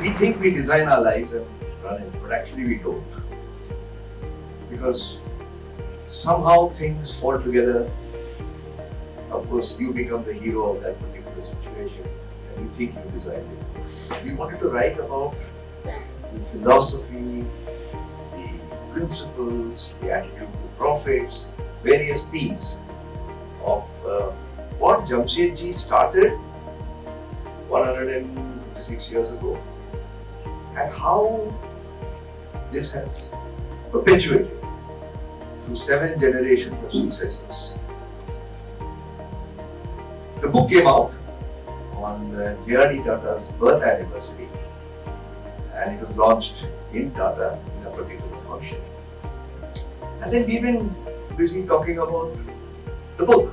We think we design our lives and run it, but actually we don't. Because somehow things fall together. Of course, you become the hero of that particular situation and you think you designed it. We wanted to write about the philosophy, the principles, the attitude to profits, various P's of what Jamsetji started 156 years ago and how this has perpetuated through 7 generations of successors. The book came out on J.R.D. Tata's birth anniversary and it was launched in Tata in a particular function. And then we've been busy talking about the book.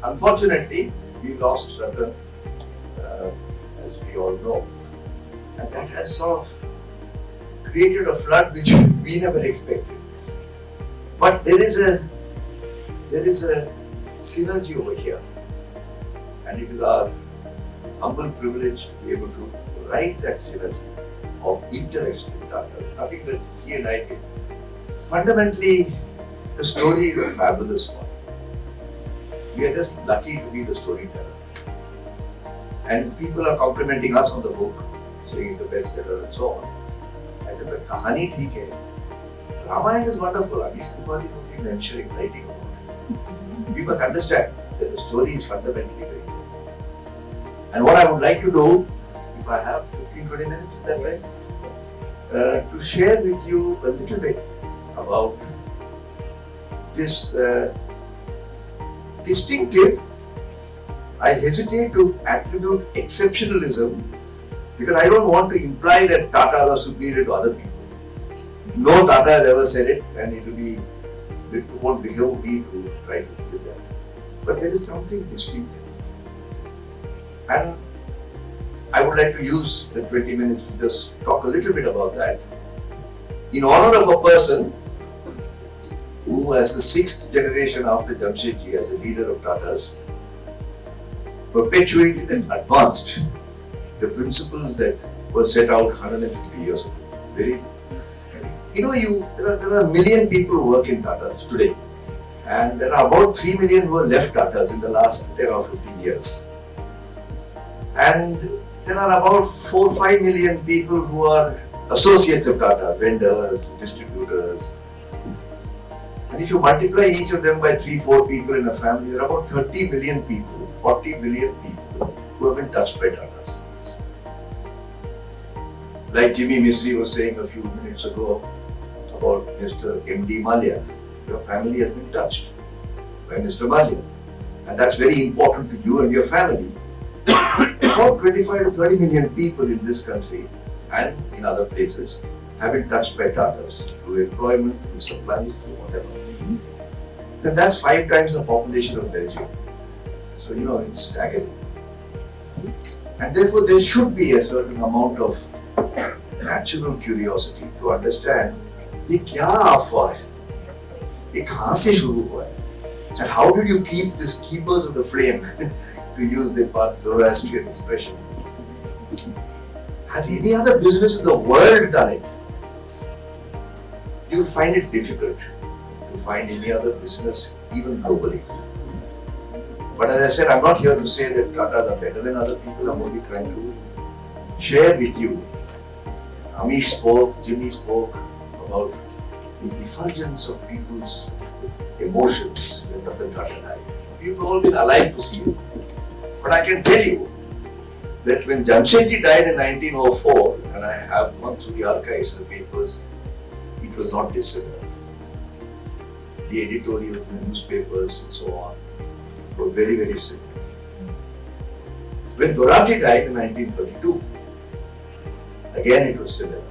Unfortunately, we lost Ratan, as we all know, and that has sort of created a flood which we never expected. But there is a synergy over here, and it is our humble privilege to be able to write that synergy of interest in Tata. Nothing that he and I did. Fundamentally, the story is a fabulous one. We are just lucky to be the storyteller. And people are complimenting us on the book, saying it's a bestseller and so on. I said, but Kahani theek hai. Ramayana is wonderful. Amish Tripathi is only mentioning, writing about it. We must understand that the story is fundamentally very good. And what I would like to do, if I have 15-20 minutes, is that right? To share with you a little bit about this distinctive, I hesitate to attribute exceptionalism because I don't want to imply that Tatas are superior to other people. No Tata has ever said it and it won't behove me to try to do that. But there is something distinctive. And I would like to use the 20 minutes to just talk a little bit about that in honor of a person who, as the 6th generation after Jamsetji, as the leader of Tatas, perpetuated and advanced the principles that were set out 150 years ago. There are 1 million people who work in Tatas today, and there are about 3 million who have left Tatas in the last 10 or 15 years. And there are about 4 or 5 million people who are associates of Tata, vendors, distributors. And if you multiply each of them by 3-4 people in a family, there are about 30 million people, 40 million people who have been touched by Tatas. Like Jimmy Mistry was saying a few minutes ago about Mr. M.D. Malia, your family has been touched by Mr. Malia. And that's very important to you and your family. About 25 to 30 million people in this country and in other places have been touched by Tatas through employment, through supplies, through whatever. Then that's 5 times the population of Belgium. So, it's staggering. And therefore, there should be a certain amount of natural curiosity to understand ये क्या अफवाह है, ये कहाँ से शुरू हुआ है, and how did you keep this keepers of the flame, to use the past Zoroastrian expression? Has any other business in the world done it? You will find it difficult to find any other business, even globally. But as I said, I'm not here to say that Tatas are better than other people. I'm only trying to share with you. Amish spoke, Jimmy spoke about the effulgence of people's emotions when Ratan Tata died. We've all been alive to see it. But I can tell you that when Jamsetji died in 1904, and I have gone through the archives, the papers, it was not dissimilar. The editorials in the newspapers and so on were very, very similar. When Dorati died in 1932, again it was similar.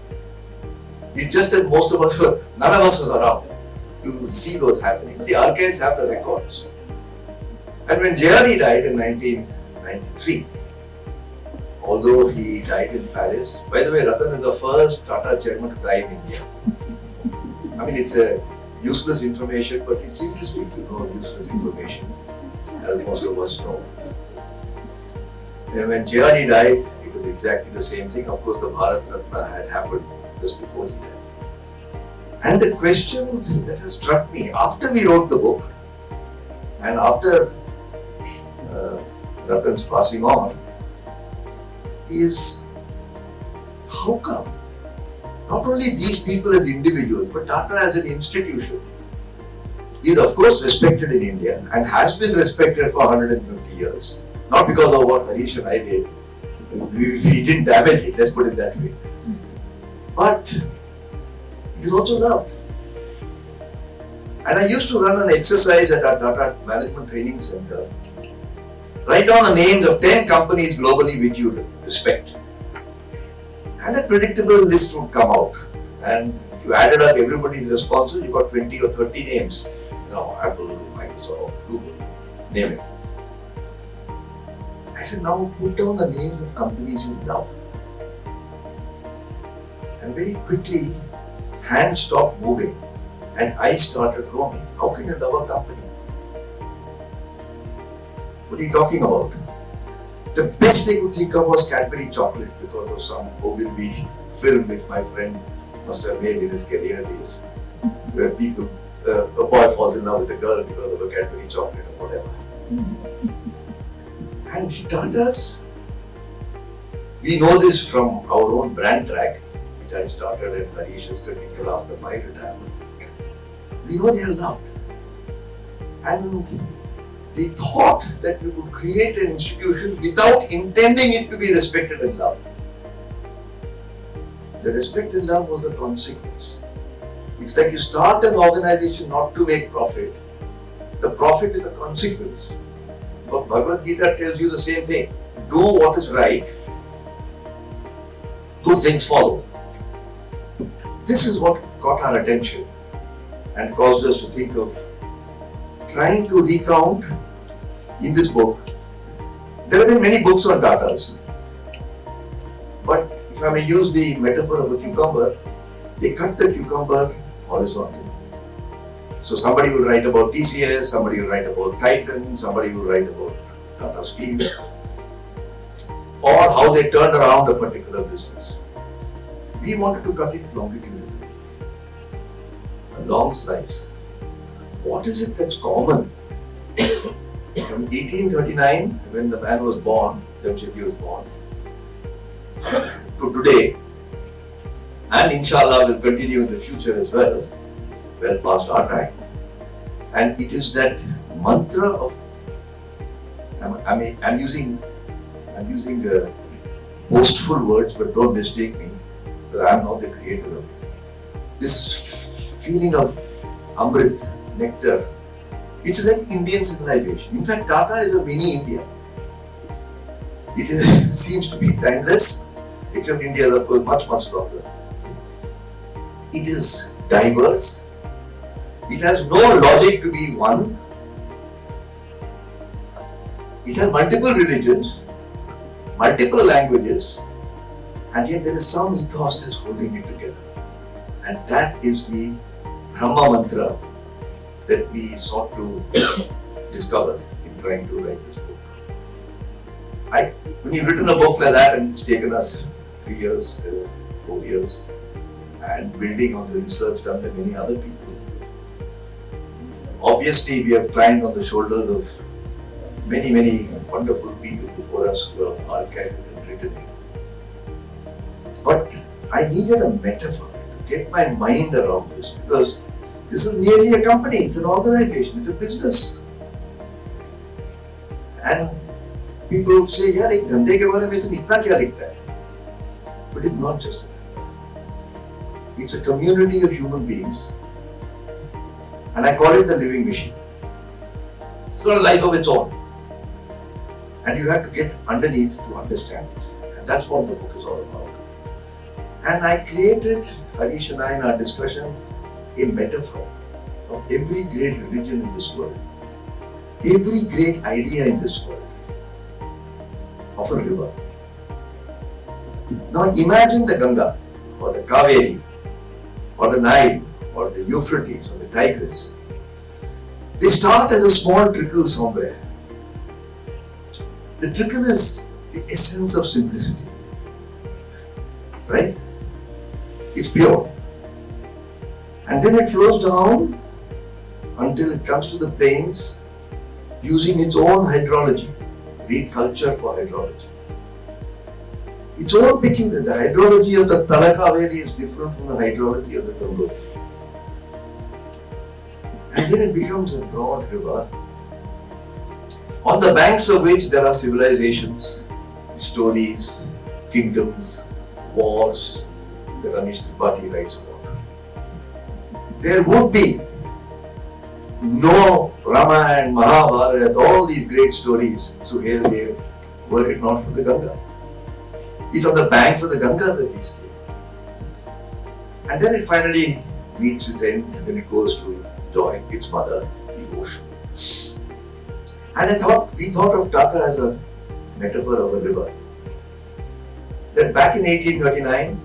It's just that none of us was around to see those happening. The archives have the records. And when J.R.D. died in 1993, although he died in Paris, by the way, Ratan is the first Tata chairman to die in India. I mean, it's a useless information, but it's interesting to know useless information, as most of us know. And when J.R.D. died, it was exactly the same thing. Of course, the Bharat Ratna had happened just before he died. And the question that has struck me after we wrote the book and after Ratan's passing on is how come not only these people as individuals but Tata as an institution is of course respected in India and has been respected for 150 years. Not because of what Harish and I did. We didn't damage it, let's put it that way. But it is also loved. And I used to run an exercise at our Tata Management Training Center. Write down the names of 10 companies globally which you respect. And a predictable list would come out. And if you added up everybody's responses, you got 20 or 30 names. Apple, Microsoft, Google, name it. I said, now put down the names of companies you love. And very quickly, hands stopped moving and eyes started roaming. How can you love a company? What are you talking about? The best they could think of was Cadbury chocolate because of some Ogilvy film which my friend must have made in his career days, where people, a boy falls in love with a girl because of a Cadbury chocolate or whatever. And Tata's, we know this from our own brand track, which I started and Harish has continued after my retirement. We know they are loved. And they thought that we could create an institution without intending it to be respected and loved. The respect and love was the consequence. It's like you start an organization not to make profit. The profit is a consequence. But Bhagavad Gita tells you the same thing. Do what is right. Good things follow. This is what caught our attention and caused us to think of trying to recount in this book. There have been many books on Tatas, but if I may use the metaphor of a cucumber, they cut the cucumber horizontally. So somebody will write about TCS, somebody will write about Titan, somebody will write about Tata Steel, or how they turned around a particular business. We wanted to cut it longitudinally, a long slice. What is it that's common? From 1839, when the man was born, Jamsetji was born, to today, and inshallah will continue in the future as well past our time. And it is that mantra of, I'm using boastful words, but don't mistake me, because I am not the creator of it. This feeling of Amrit, nectar, it's like Indian civilization. In fact, Tata is a mini India. It seems to be timeless, except India is of course much, much longer. It is diverse. It has no logic to be one. It has multiple religions, multiple languages, and yet there is some ethos that is holding it together. And that is the Brahma mantra that we sought to discover in trying to write this book. When you've written a book like that, and it's taken us 3 years, 4 years, and building on the research done by many other people, obviously we have climbed on the shoulders of many, many wonderful people before us who have archived and written it. But I needed a metaphor to get my mind around this, because this is merely a company, it's an organization, it's a business. And people would say, yaar, ek dhande ke bare mein tum itna kya likhta hai? But it's not just a dhanda. It's a community of human beings. And I call it the living machine. It's got a life of its own. And you have to get underneath to understand it. And that's what the book is all about. And I created, Harish and I in our discussion, a metaphor of every great religion in this world, every great idea in this world, of a river. Now imagine the Ganga, or the Kaveri, or the Nile, or the Euphrates, or the Tigris. They start as a small trickle somewhere. The trickle is the essence of simplicity. right? It's pure. And then it flows down until it comes to the plains using its own hydrology. Read culture for hydrology. Its own peculiar. The hydrology of the Talakaveri is different from the hydrology of the Gangotri. And then it becomes a broad river, on the banks of which there are civilizations, stories, kingdoms, wars that Amish Tripathi writes about. There would be no Rama and Mahabharata, all these great stories, Suhail Dev, were it not for the Ganga. It's on the banks of the Ganga that these came. And then it finally meets its end when it goes to join its mother, the ocean. And we thought of Tata as a metaphor of a river. That back in 1839,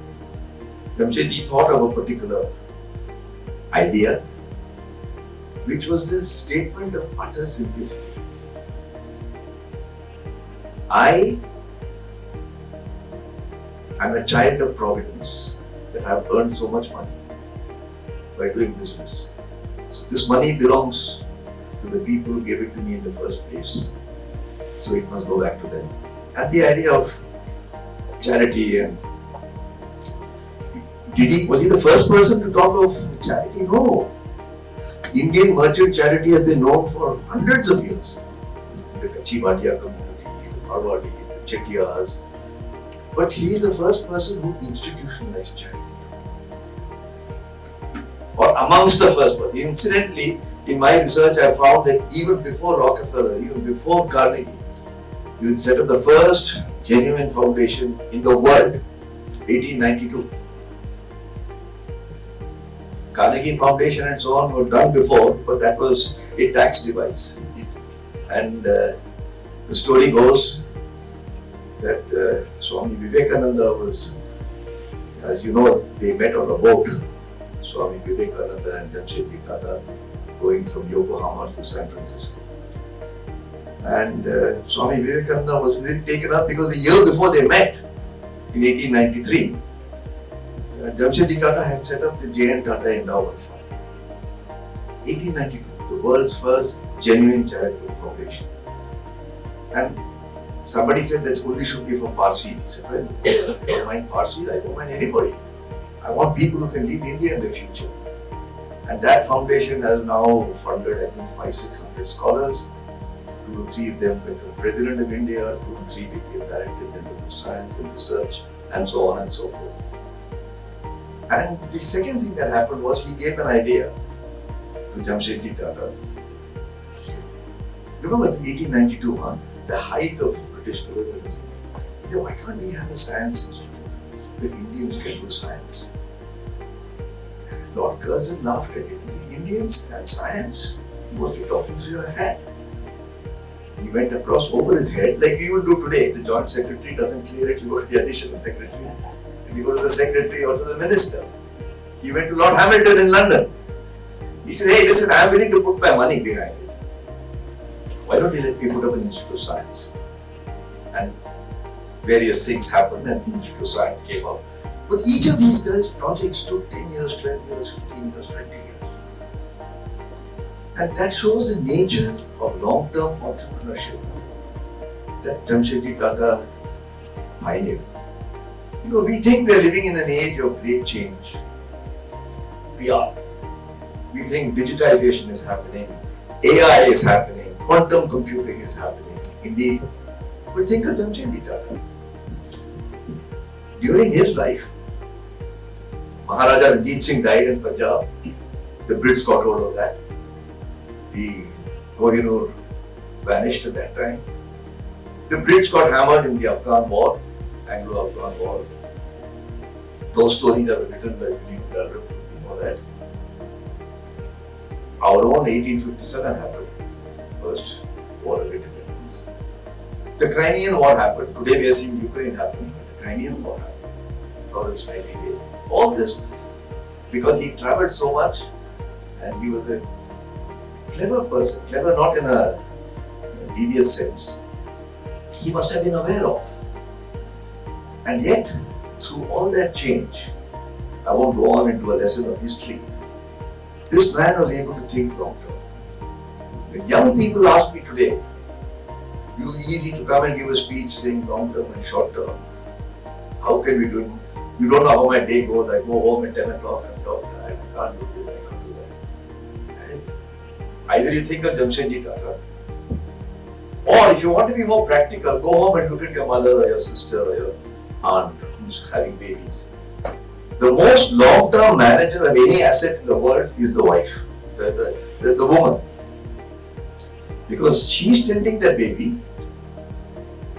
Jamsetji thought of a particular idea, which was this statement of utter simplicity. I am a child of providence that I have earned so much money by doing business. So this money belongs to the people who gave it to me in the first place. So it must go back to them. And the idea of charity, and was he the first person to talk of charity? No. Indian merchant charity has been known for hundreds of years. The Kachi Bhatia community, the Marwadis, the Chettiars. But he is the first person who institutionalized charity. Or amongst the first person. Incidentally, in my research I found that even before Rockefeller, even before Carnegie, he would set up the first genuine foundation in the world, 1892. Carnegie Foundation and so on were done before, but that was a tax device. And the story goes that Swami Vivekananda was, as you know, they met on a boat, Swami Vivekananda and Jamsetji Tata, going from Yokohama to San Francisco. And Swami Vivekananda was really taken up because the year before they met, in 1893, Jamsetji Tata had set up the J.N. Tata Endowment Fund. 1892, the world's first genuine charitable foundation. And somebody said that only should be for Parsis. He said, well, I don't mind Parsis, I don't mind anybody. I want people who can lead India in the future. And that foundation has now funded, I think, 500-600 scholars. 2 or 3 of them became President of India, 2 or 3 became Director General of Science and Research, and so on and so forth. And the second thing that happened was he gave an idea to Jamsetji Tata. He said, remember this 1892, the height of British colonialism. He said, why can't we have a science institute where Indians can do science? Lord Curzon laughed at it. He said, Indians and science? You must be talking through your head. He went across over his head like we would do today. The Joint Secretary doesn't clear it, you go to the Additional Secretary. You go to the Secretary or to the Minister. He went to Lord Hamilton in London. He said, hey, listen, I am willing to put my money behind it. Why don't you let me put up an Institute of Science? And various things happened and the Institute of Science came up. But each of these guys' projects took 10 years, 12 years, 15 years, 20 years. And that shows the nature of long-term entrepreneurship that Jamsetji Tata pioneered. You know, we think we are living in an age of great change. We are. We think digitization is happening, AI is happening, quantum computing is happening. Indeed. But think of Jamsetji Tata. During his life, Maharaja Ranjit Singh died in Punjab. The Brits got hold of that. The Kohinoor vanished at that time. The Brits got hammered in the Afghan war, Anglo-Afghan war. Those stories are written by William Della, you know that. Our own 1857 happened, first war of independence. The Crimean War happened. Today we are seeing Ukraine happen, but the Crimean War happened. Florence Nightingale. All this because he travelled so much and he was a clever person, clever not in a devious sense. He must have been aware of. And yet, through all that change, I won't go on into a lesson of history. This man was able to think long term. When young people ask me today, you easy to come and give a speech saying long term and short term. How can we do it? You don't know how my day goes. I go home at 10 o'clock and talk. I can't do this, I can't do that. And either you think of Jamsetji Tata, or if you want to be more practical, go home and look at your mother or your sister or your aunt who's having babies. The most long-term manager of any asset in the world is the wife, the woman. Because she's tending that baby,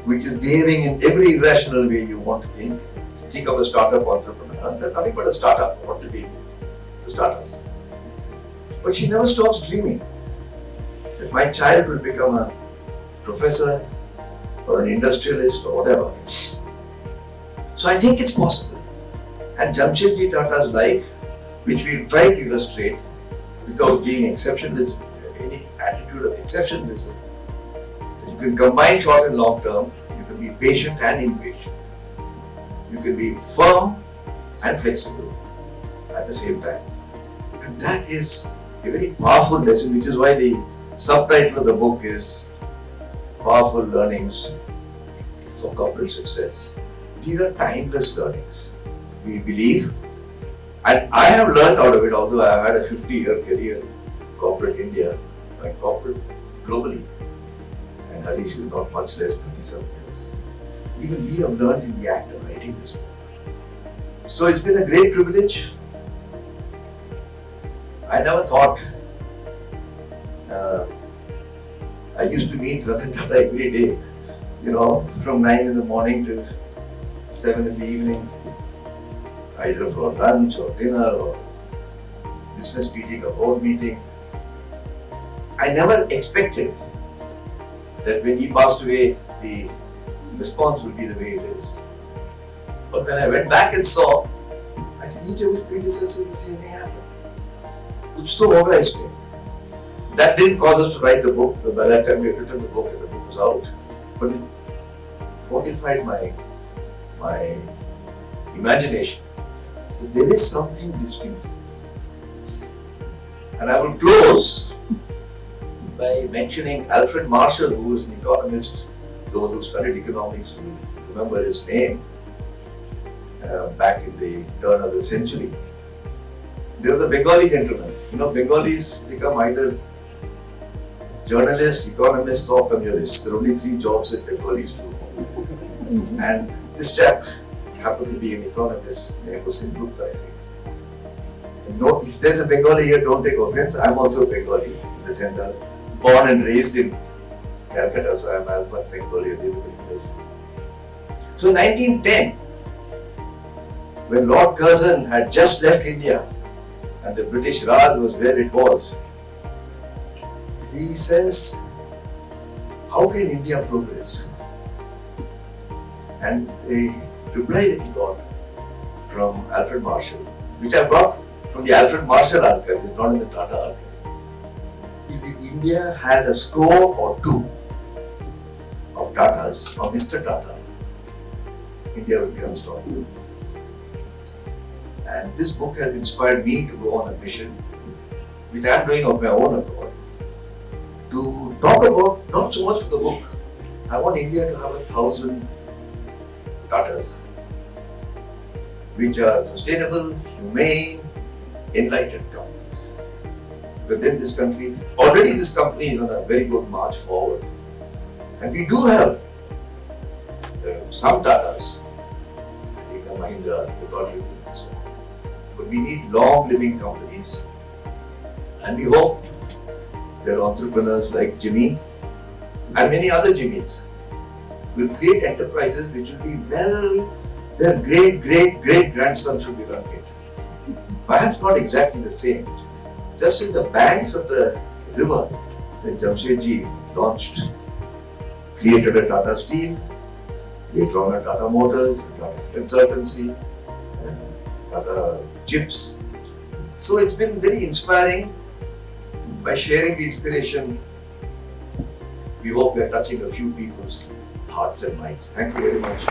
which is behaving in every irrational way you want to think. Think of a startup entrepreneur. There's nothing but a startup. What the baby? It's a startup. But she never stops dreaming that my child will become a professor or an industrialist or whatever. So I think it's possible. And Jamsetji Tata's life, which we try to illustrate without being exceptionalist, any attitude of exceptionalism, that you can combine short and long term, you can be patient and impatient. You can be firm and flexible at the same time. And that is a very powerful lesson, which is why the subtitle of the book is Powerful Learnings for Corporate Success. These are timeless learnings. We believe, and I have learned out of it, although I have had a 50-year career in corporate India and corporate globally, and Harish is not much less, 37 years. Even we have learned in the act of writing this book. So it's been a great privilege. I never thought. I used to meet Ratan Tata every day, from 9 in the morning to 7 in the evening, either for lunch or dinner or business meeting or board meeting. I never expected that when he passed away, the response would be the way it is. But when I went back and saw, I said, each of his predecessors, the same thing happened. Kuch to hoga isme. That didn't cause us to write the book. By that time we had written the book and the book was out. But it fortified my imagination that there is something distinct. And I will close by mentioning Alfred Marshall, who was an economist. Those who studied economics will remember his name back in the turn of the century. There was a Bengali gentleman. Bengalis become either journalists, economists or communists. There are only 3 jobs that Bengalis do. And this chap happened to be an economist. His name was Singupta, I think. No, if there's a Bengali here, don't take offense. I'm also Bengali in the sense I was born and raised in Calcutta, so I'm as much Bengali as everybody else. So in 1910, when Lord Curzon had just left India and the British Raj was where it was, he says, how can India progress? And the reply that he got from Alfred Marshall, which I brought from the Alfred Marshall archives, it's not in the Tata archives, is if India had a score or 2 of Tatas, or Mr. Tata, India would be unstoppable. And this book has inspired me to go on a mission, which I am doing of my own accord, to talk about, not so much for the book, I want India to have 1,000 Tatas, which are sustainable, humane, enlightened companies. Within this country, already this company is on a very good march forward. And we do have some Tatas, I think the Mahindra, the Godliness and so on. But we need long living companies. And we hope that entrepreneurs like Jimmy and many other Jimmys will create enterprises which will be their great grandson should be running it. Perhaps not exactly the same. Just as the banks of the river that Jamsetji launched, created a Tata Steel, later on a Tata Motors, Tata Consultancy, Tata Chips. So it's been very inspiring. By sharing the inspiration, we hope we are touching a few people's hearts and minds. Thank you very much.